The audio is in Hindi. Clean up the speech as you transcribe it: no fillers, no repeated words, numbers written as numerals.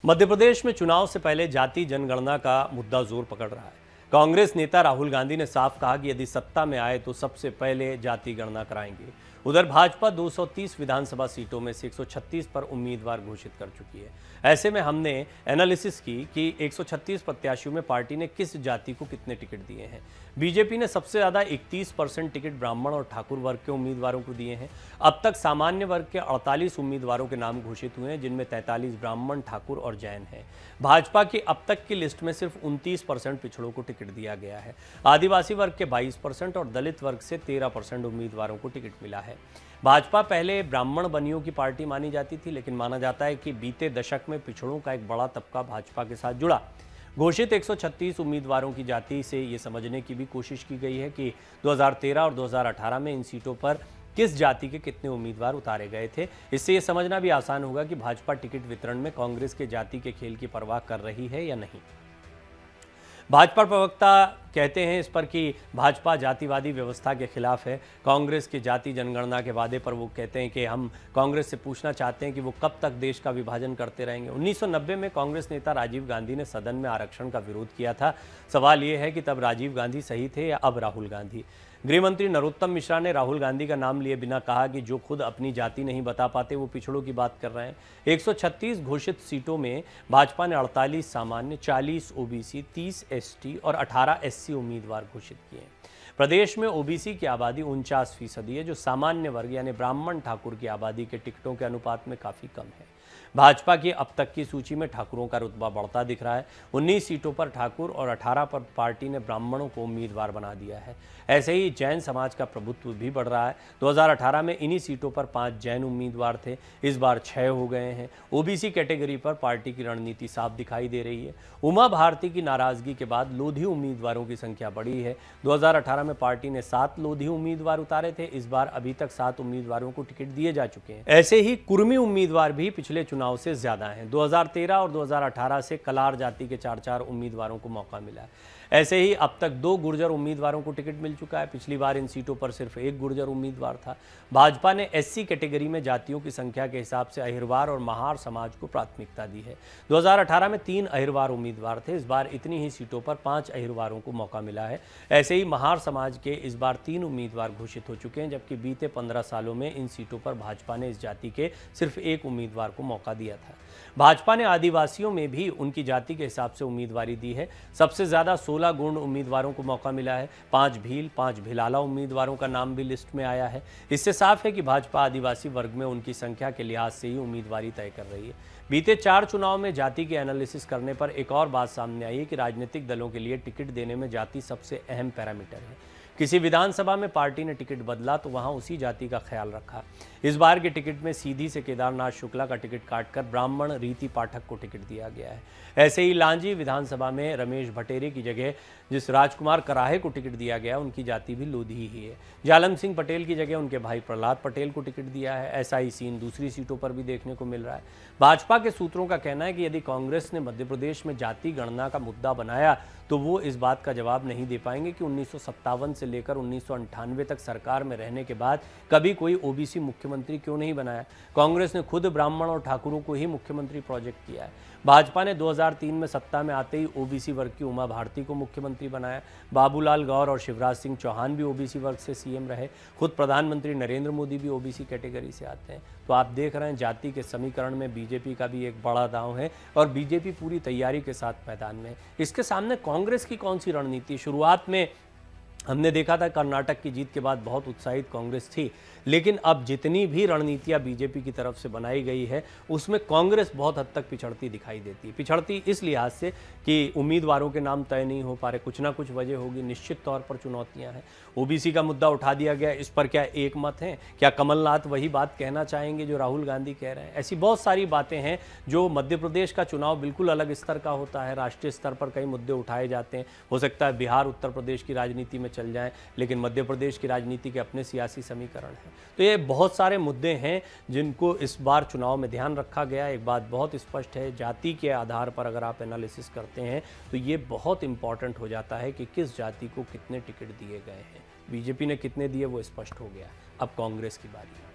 मध्य प्रदेश में चुनाव से पहले जाति जनगणना का मुद्दा जोर पकड़ रहा है। कांग्रेस नेता राहुल गांधी ने साफ कहा कि यदि सत्ता में आए तो सबसे पहले जाति गणना कराएंगे। उधर भाजपा 230 विधानसभा सीटों में से 136 पर उम्मीदवार घोषित कर चुकी है। ऐसे में हमने एनालिसिस की कि 136 प्रत्याशियों में पार्टी ने किस जाति को कितने टिकट दिए हैं। बीजेपी ने सबसे ज्यादा 31% टिकट ब्राह्मण और ठाकुर वर्ग के उम्मीदवारों को दिए हैं। अब तक सामान्य वर्ग के 48 उम्मीदवारों के नाम घोषित हुए हैं, जिनमें 43 ब्राह्मण, ठाकुर और जैन हैं। भाजपा की अब तक की लिस्ट में सिर्फ 29% पिछड़ों को टिकट दिया गया है। आदिवासी वर्ग के 22% और दलित वर्ग से 13% उम्मीदवारों को टिकट मिला है। भाजपा पहले ब्राह्मण बनियों की पार्टी मानी जाती थी, लेकिन माना जाता है कि बीते दशक में पिछड़ों का एक बड़ा तबका भाजपा के साथ जुड़ा। घोषित 136 उम्मीदवारों की जाति से ये समझने की भी कोशिश की गई है कि 2013 और 2018 में इन सीटों पर किस जाति के कितने उम्मीदवार उतारे गए थे। इससे ये समझना भी आसान होगा कि भाजपा टिकट वितरण में कांग्रेस के जाति के खेल की परवाह कर रही है या नहीं। भाजपा प्रवक्ता कहते हैं इस पर कि भाजपा जातिवादी व्यवस्था के खिलाफ है। कांग्रेस के जाति जनगणना के वादे पर वो कहते हैं कि हम कांग्रेस से पूछना चाहते हैं कि वो कब तक देश का विभाजन करते रहेंगे। 1990 में कांग्रेस नेता राजीव गांधी ने सदन में आरक्षण का विरोध किया था। सवाल ये है कि तब राजीव गांधी सही थे या अब राहुल गांधी। गृह मंत्री नरोत्तम मिश्रा ने राहुल गांधी का नाम लिए बिना कहा कि जो खुद अपनी जाति नहीं बता पाते वो पिछड़ों की बात कर रहे हैं। 136 घोषित सीटों में भाजपा ने 48 सामान्य, 40 ओबीसी, 30 एसटी और 18 एससी उम्मीदवार घोषित किए हैं। प्रदेश में ओबीसी की आबादी 49% है, जो सामान्य वर्ग यानी ब्राह्मण ठाकुर की आबादी के टिकटों के अनुपात में काफ़ी कम है। भाजपा की अब तक की सूची में ठाकुरों का रुतबा बढ़ता दिख रहा है। 19 सीटों पर ठाकुर और 18 पर पार्टी ने ब्राह्मणों को उम्मीदवार बना दिया है। ऐसे ही जैन समाज का प्रभुत्व भी बढ़ रहा है। 2018 में इन्हीं सीटों पर 5 जैन उम्मीदवार थे, इस बार 6 हो गए हैं। ओबीसी कैटेगरी पर पार्टी की रणनीति साफ दिखाई दे रही है। उमा भारती की नाराजगी के बाद लोधी उम्मीदवारों की संख्या बढ़ी है। 2018 में पार्टी ने 7 लोधी उम्मीदवार उतारे थे, इस बार अभी तक 7 उम्मीदवारों को टिकट दिए जा चुके हैं। ऐसे ही कुर्मी उम्मीदवार भी पिछले चुनाव से ज्यादा हैं। 2013 और 2018 से कलार जाति के 4 उम्मीदवारों को मौका मिला है। ऐसे ही अब तक 2 गुर्जर उम्मीदवारों को टिकट मिल चुका है। पिछली बार इन सीटों पर सिर्फ 1 गुर्जर उम्मीदवार था। भाजपा ने एससी कैटेगरी में जातियों की संख्या के हिसाब से अहिरवार और महार समाज को प्राथमिकता दी है। 2018 में 3 अहिरवार उम्मीदवार थे, इस बार इतनी ही सीटों पर 5 अहिरवारों को मौका मिला है। ऐसे ही महार समाज के इस बार 3 उम्मीदवार घोषित हो चुके हैं, जबकि बीते 15 सालों में इन सीटों पर भाजपा ने इस जाति के सिर्फ 1 उम्मीदवार को मौका दिया था। भाजपा ने आदिवासियों में भी उनकी जाति के हिसाब से उम्मीदवारी दी है। सबसे ज्यादा 16 गुण उम्मीदवारों को मौका मिला है। 5 भील, 5 भिलाला उम्मीदवारों का नाम भी लिस्ट में आया है। इससे साफ है कि भाजपा आदिवासी वर्ग में उनकी संख्या के लिहाज से ही उम्मीदवारी तय कर रही है। बीते 4 चुनाव में जाति के एनालिसिस करने पर एक और बात सामने आई है कि राजनीतिक दलों के लिए टिकट देने में जाति सबसे अहम पैरामीटर है। किसी विधानसभा में पार्टी ने टिकट बदला तो वहां उसी जाति का ख्याल रखा। इस बार के टिकट में सीधी से केदारनाथ शुक्ला का टिकट काटकर ब्राह्मण रीति पाठक को टिकट दिया गया है। ऐसे ही लांजी विधानसभा में रमेश भटेरे की जगह जिस राजकुमार कराहे को टिकट दिया गया उनकी जाति भी लोधी ही है। जालम सिंह पटेल की जगह उनके भाई प्रहलाद पटेल को टिकट दिया है। ऐसा ही सीन दूसरी सीटों पर भी देखने को मिल रहा है। भाजपा के सूत्रों का कहना है कि यदि कांग्रेस ने मध्य प्रदेश में जाति गणना का मुद्दा बनाया तो वो इस बात का जवाब नहीं दे पाएंगे कि 1957 से लेकर 1998 तक सरकार में रहने के बाद कभी कोई ओबीसी मुख्यमंत्री क्यों नहीं बनाया। कांग्रेस ने खुद ब्राह्मण और ठाकुरों को ही मुख्यमंत्री प्रोजेक्ट किया है। भाजपा ने 2003 में सत्ता में आते ही ओबीसी वर्ग की उमा भारती को मुख्यमंत्री बनाया। बाबूलाल गौर और शिवराज सिंह चौहान भी ओबीसी वर्ग से सीएम रहे। खुद प्रधानमंत्री नरेंद्र मोदी भी ओबीसी कैटेगरी से आते हैं। तो आप देख रहे हैं जाति के समीकरण में बीजेपी का भी एक बड़ा दांव है और बीजेपी पूरी तैयारी के साथ मैदान में। इसके सामने कांग्रेस की कौन सी रणनीति? शुरुआत में हमने देखा था कर्नाटक की जीत के बाद बहुत उत्साहित कांग्रेस थी, लेकिन अब जितनी भी रणनीतियां बीजेपी की तरफ से बनाई गई है उसमें कांग्रेस बहुत हद तक पिछड़ती दिखाई देती है। पिछड़ती इस लिहाज से कि उम्मीदवारों के नाम तय नहीं हो पा रहे, कुछ ना कुछ वजह होगी। निश्चित तौर पर चुनौतियां हैं। ओबीसी का मुद्दा उठा दिया गया, इस पर क्या एक मत है? क्या कमलनाथ वही बात कहना चाहेंगे जो राहुल गांधी कह रहे हैं? ऐसी बहुत सारी बातें हैं। जो मध्य प्रदेश का चुनाव बिल्कुल अलग स्तर का होता है। राष्ट्रीय स्तर पर कई मुद्दे उठाए जाते हैं। हो सकता है बिहार उत्तर प्रदेश की राजनीति में चल जाएं, लेकिन मध्य प्रदेश की राजनीति के अपने सियासी समीकरण हैं। तो ये बहुत सारे मुद्दे हैं जिनको इस बार चुनाव में ध्यान रखा गया। एक बात बहुत स्पष्ट है, जाति के आधार पर अगर आप एनालिसिस करते हैं तो ये बहुत इंपॉर्टेंट हो जाता है कि किस जाति को कितने टिकट दिए गए हैं। बीजेपी ने कितने दिए वो स्पष्ट हो गया। अब कांग्रेस की बारी है।